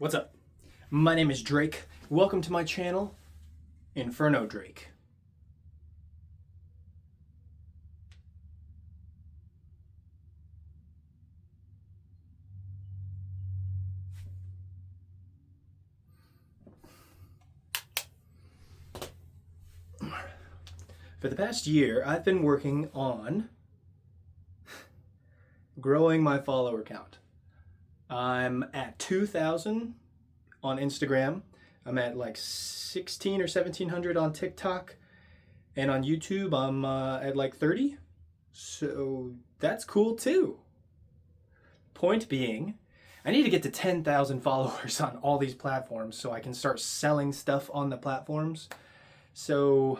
What's up? My name is Drake. Welcome to my channel, Inferno Drake. For the past year, I've been working on growing my follower count. I'm at 2,000 on Instagram. I'm at like 16 or 1,700 on TikTok. And on YouTube, I'm at like 30. So that's cool too. Point being, I need to get to 10,000 followers on all these platforms so I can start selling stuff on the platforms. So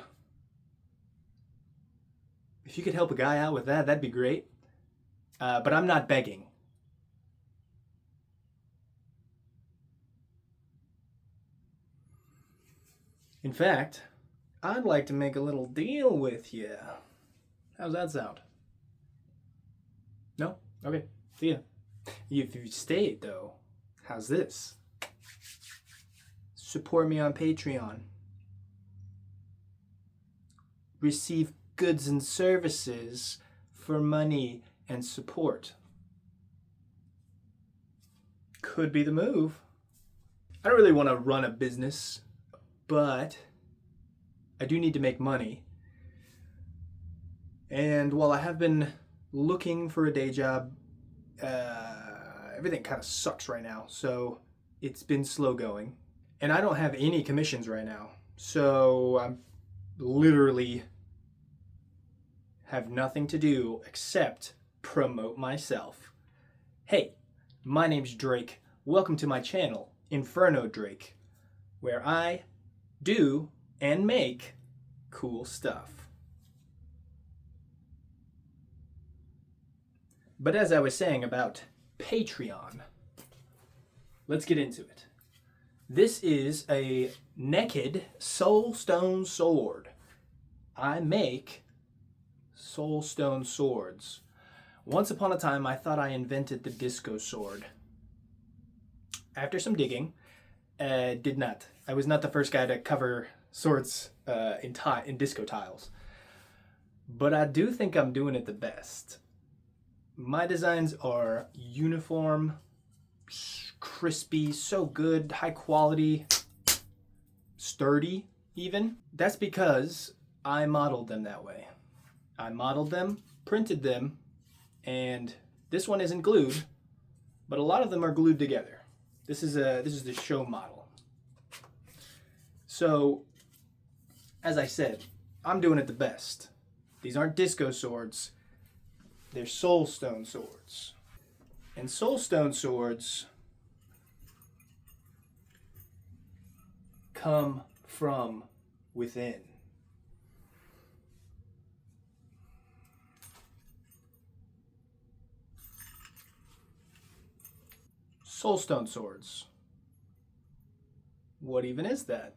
if you could help a guy out with that, that'd be great. But I'm not begging. In fact, I'd like to make a little deal with you. How's that sound? No? Okay, see ya. If you stayed, though, how's this? Support me on Patreon. Receive goods and services for money and support. Could be the move. I don't really want to run a business, but I do need to make money. And while I have been looking for a day job, everything kind of sucks right now, so it's been slow going. And I don't have any commissions right now, so I'm literally have nothing to do except promote myself. Hey, my name's Drake. Welcome to my channel, Inferno Drake, where I do and make cool stuff. But as I was saying about Patreon, let's get into it. This is a naked soulstone sword. I make soulstone swords. Once upon a time, I thought I invented the disco sword. After some digging, did not. I was not the first guy to cover swords in disco tiles. But I do think I'm doing it the best. My designs are uniform, crispy, so good, high quality, sturdy even. That's because I modeled them that way. I modeled them, printed them, and this one isn't glued, but a lot of them are glued together. This is the show model. So, as I said, I'm doing it the best. These aren't disco swords. They're soulstone swords. And soulstone swords come from within. Soulstone swords. What even is that?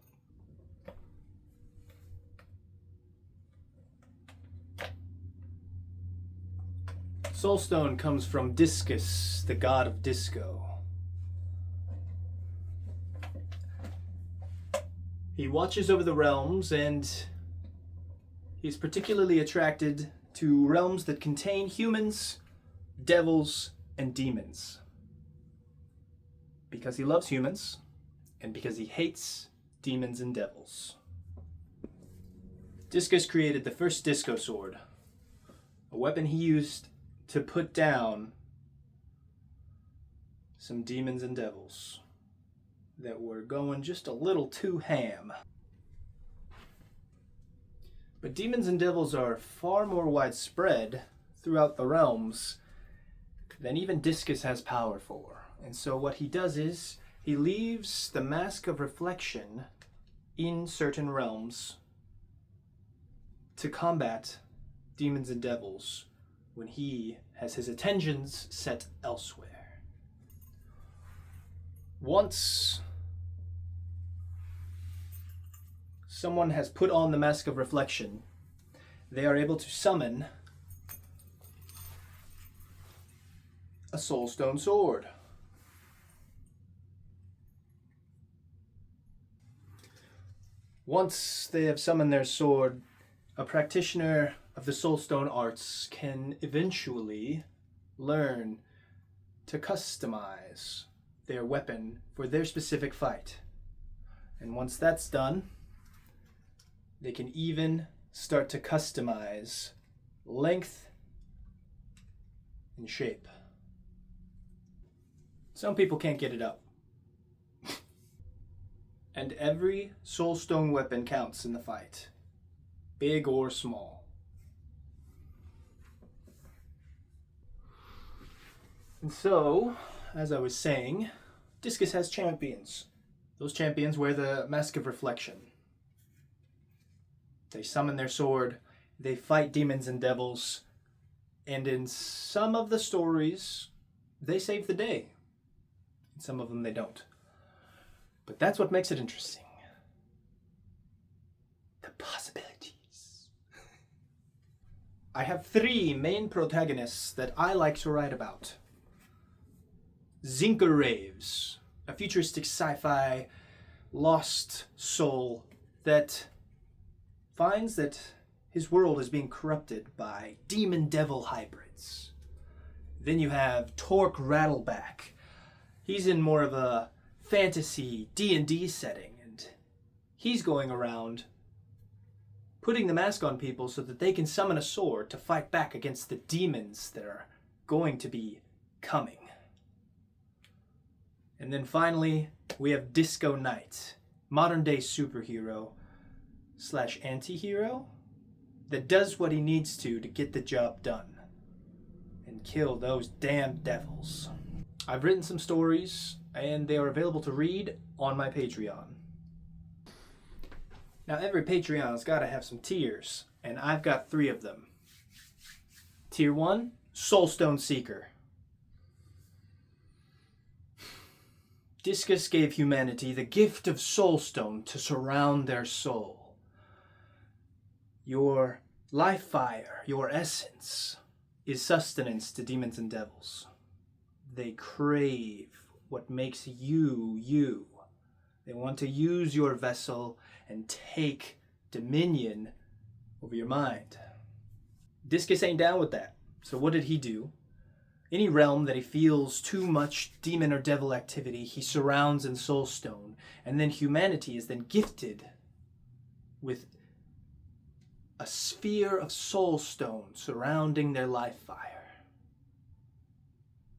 Soulstone comes from Discus, the god of disco. He watches over the realms, and he's particularly attracted to realms that contain humans, devils, and demons. Because he loves humans, and because he hates demons and devils. Discus created the first disco sword, a weapon he used to put down some demons and devils that were going just a little too ham. But demons and devils are far more widespread throughout the realms than even Discus has power for. And so what he does is he leaves the mask of reflection in certain realms to combat demons and devils when he has his attentions set elsewhere. Once someone has put on the mask of reflection, they are able to summon a soulstone sword. Once they have summoned their sword, a practitioner of the Soulstone arts can eventually learn to customize their weapon for their specific fight. And once that's done, they can even start to customize length and shape. Some people can't get it up. And every Soulstone weapon counts in the fight, big or small. And so, as I was saying, Discus has champions. Those champions wear the Mask of Reflection. They summon their sword, they fight demons and devils, and in some of the stories, they save the day. In some of them, they don't. But that's what makes it interesting. The possibilities. I have 3 main protagonists that I like to write about. Zinker Raves, a futuristic sci-fi lost soul that finds that his world is being corrupted by demon-devil hybrids. Then you have Torque Rattleback. He's in more of a fantasy D&D setting, and he's going around putting the mask on people so that they can summon a sword to fight back against the demons that are going to be coming. And then finally, we have Disco Knight, modern-day superhero / anti-hero that does what he needs to get the job done and kill those damn devils. I've written some stories, and they are available to read on my Patreon. Now, every Patreon's got to have some tiers, and I've got 3 of them. Tier 1, Soulstone Seeker. Discus gave humanity the gift of Soulstone to surround their soul. Your life fire, your essence, is sustenance to demons and devils. They crave what makes you, you. They want to use your vessel and take dominion over your mind. Discus ain't down with that. So what did he do? Any realm that he feels too much demon or devil activity, he surrounds in Soulstone. And then humanity is then gifted with a sphere of Soulstone surrounding their life fire.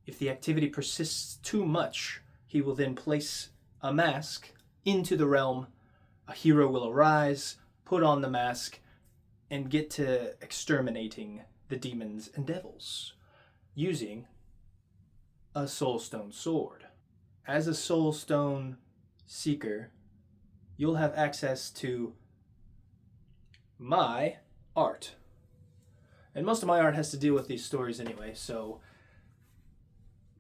If the activity persists too much, he will then place a mask into the realm. A hero will arise, put on the mask, and get to exterminating the demons and devils using a Soulstone sword. As a Soulstone Seeker, you'll have access to my art. And most of my art has to deal with these stories anyway, so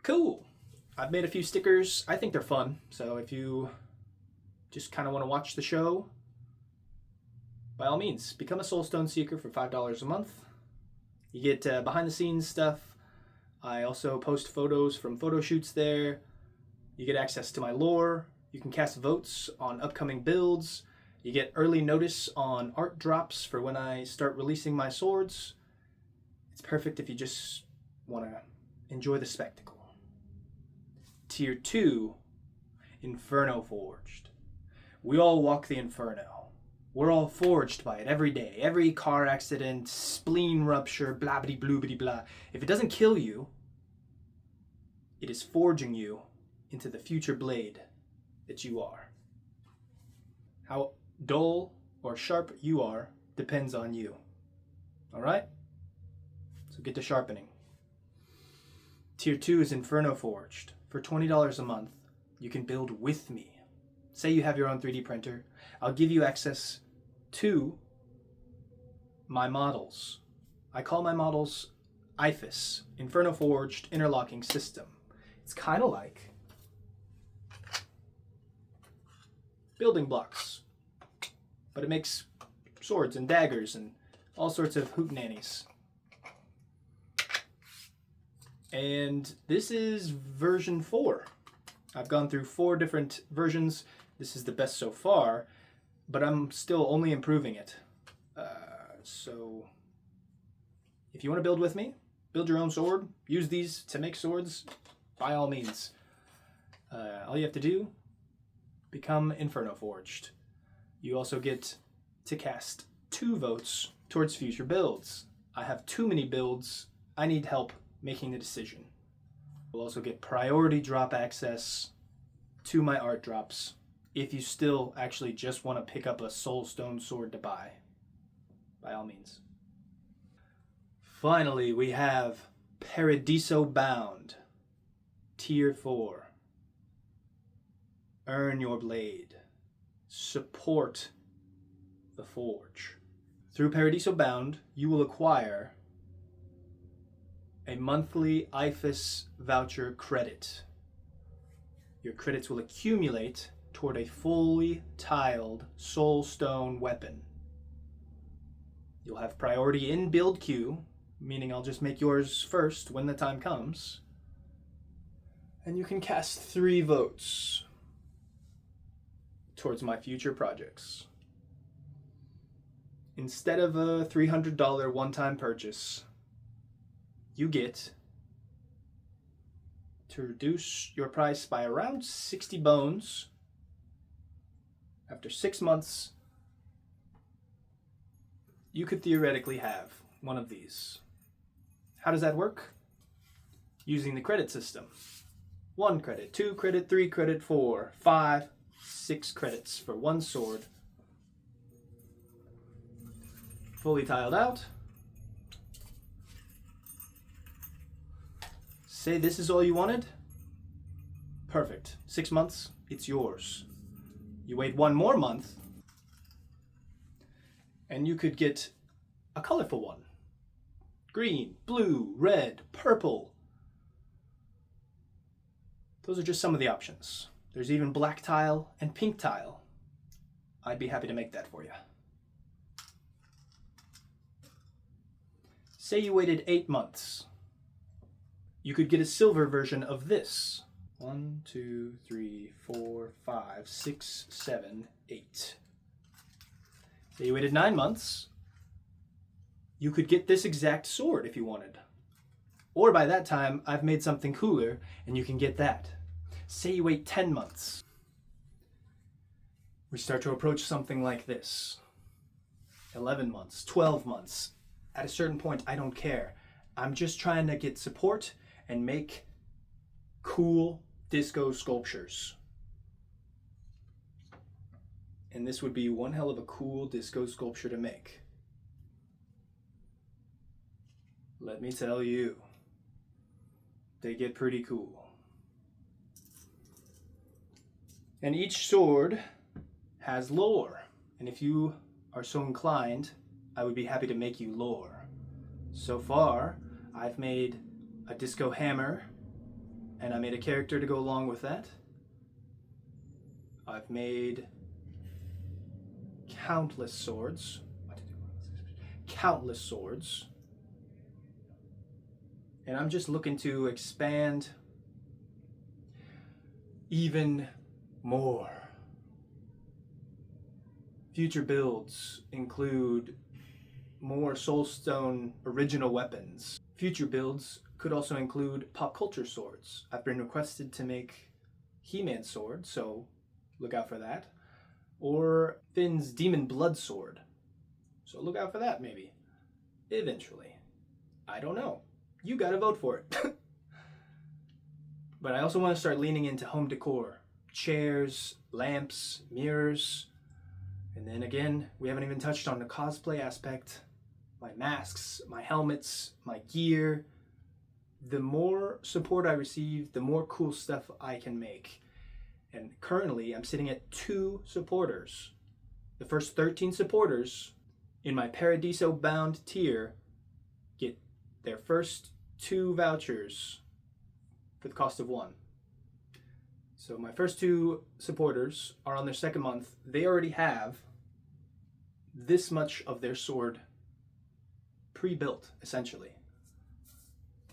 cool. I've made a few stickers. I think they're fun, so if you just kind of want to watch the show, by all means, become a Soulstone Seeker for $5 a month. You get behind the scenes stuff. I also post photos from photo shoots there. You get access to my lore. You can cast votes on upcoming builds. You get early notice on art drops for when I start releasing my swords. It's perfect if you just want to enjoy the spectacle. Tier 2, Inferno Forged. We all walk the Inferno. We're all forged by it every day. Every car accident, spleen rupture, blah blah blah blah blah. If it doesn't kill you, it is forging you into the future blade that you are. How dull or sharp you are depends on you. Alright? So get to sharpening. Tier 2 is Inferno Forged. For $20 a month, you can build with me. Say you have your own 3D printer. I'll give you access to my models. I call my models IFIS, Inferno Forged Interlocking System. It's kind of like building blocks, but it makes swords and daggers and all sorts of hootenannies. And this is version 4. I've gone through 4 different versions. This is the best so far. but I'm still only improving it. So if you want to build with me, build your own sword, use these to make swords, by all means. All you have to do, become Inferno Forged. You also get to cast 2 votes towards future builds. I have too many builds. I need help making the decision. You'll also get priority drop access to my art drops if you still actually just want to pick up a Soulstone sword to buy. By all means. Finally, we have Paradiso Bound, Tier 4. Earn your blade. Support the forge. Through Paradiso Bound, you will acquire a monthly IFAS voucher credit. Your credits will accumulate toward a fully tiled Soulstone weapon. You'll have priority in build queue, meaning I'll just make yours first when the time comes. And you can cast 3 votes towards my future projects. Instead of a $300 one-time purchase, you get to reduce your price by around 60 bones. After 6 months, you could theoretically have one of these. How does that work? Using the credit system. 1 credit, 2 credit, 3 credit, 4, 5, 6 credits for 1 sword. Fully tiled out. Say this is all you wanted? Perfect. 6 months, it's yours. You wait 1 more month, and you could get a colorful one. Green, blue, red, purple. Those are just some of the options. There's even black tile and pink tile. I'd be happy to make that for you. Say you waited 8 months. You could get a silver version of this. 1, 2, 3, 4, 5, 6, 7, 8. Say you waited 9 months. You could get this exact sword if you wanted. Or by that time, I've made something cooler and you can get that. Say you wait 10 months. We start to approach something like this. 11 months, 12 months. At a certain point, I don't care. I'm just trying to get support and make cool disco sculptures. And this would be one hell of a cool disco sculpture to make. Let me tell you, they get pretty cool. And each sword has lore. And if you are so inclined, I would be happy to make you lore. So far, I've made a disco hammer, and I made a character to go along with that. I've made countless swords. Countless swords. And I'm just looking to expand even more. Future builds include more Soulstone original weapons. Future builds could also include pop culture swords. I've been requested to make He-Man sword, so look out for that. Or Finn's Demon Blood sword. So look out for that maybe. Eventually. I don't know. You gotta vote for it. But I also want to start leaning into home decor. Chairs, lamps, mirrors. And then again, we haven't even touched on the cosplay aspect. My masks, my helmets, my gear. The more support I receive, the more cool stuff I can make. And currently, I'm sitting at 2 supporters. The first 13 supporters in my Paradiso Bound tier get their first 2 vouchers for the cost of 1. So my first 2 supporters are on their 2nd month. They already have this much of their sword pre-built, essentially.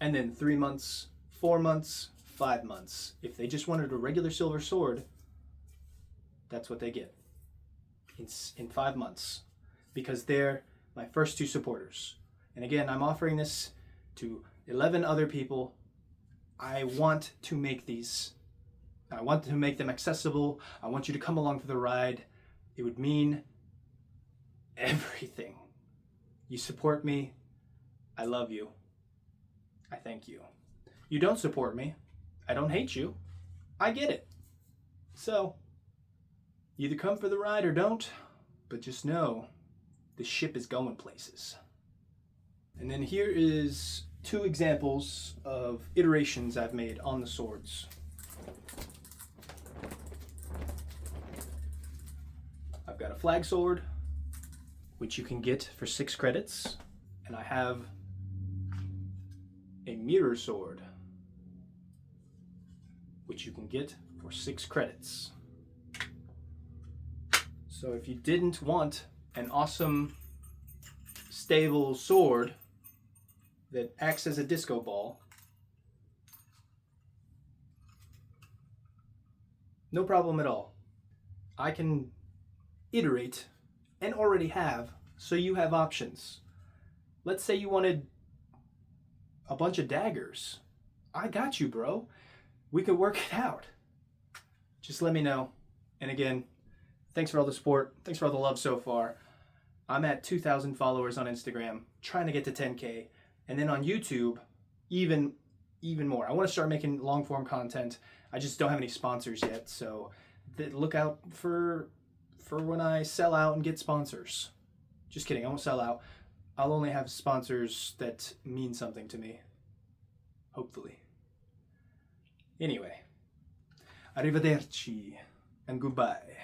And then 3 months, 4 months, 5 months. If they just wanted a regular silver sword, that's what they get. in 5 months because they're my first 2 supporters. And again, I'm offering this to 11 other people. I want to make them accessible. I want you to come along for the ride. It would mean everything. You support me. I love you. I thank you. You don't support me. I don't hate you. I get it. So, either come for the ride or don't, but just know the ship is going places. And then here is 2 examples of iterations I've made on the swords. I've got a flag sword, which you can get for 6 credits, and I have a mirror sword, which you can get for 6 credits. So if you didn't want an awesome, stable sword that acts as a disco ball, no problem at all. I can iterate and already have, so you have options. Let's say you wanted a bunch of daggers. I got you, bro. We could work it out. Just let me know. And again, thanks for all the support. Thanks for all the love so far. I'm at 2,000 followers on Instagram, trying to get to 10K. And then on YouTube, even more. I want to start making long form content. I just don't have any sponsors yet, so look out for when I sell out and get sponsors. Just kidding, I won't sell out. I'll only have sponsors that mean something to me. Hopefully. Anyway, arrivederci and goodbye.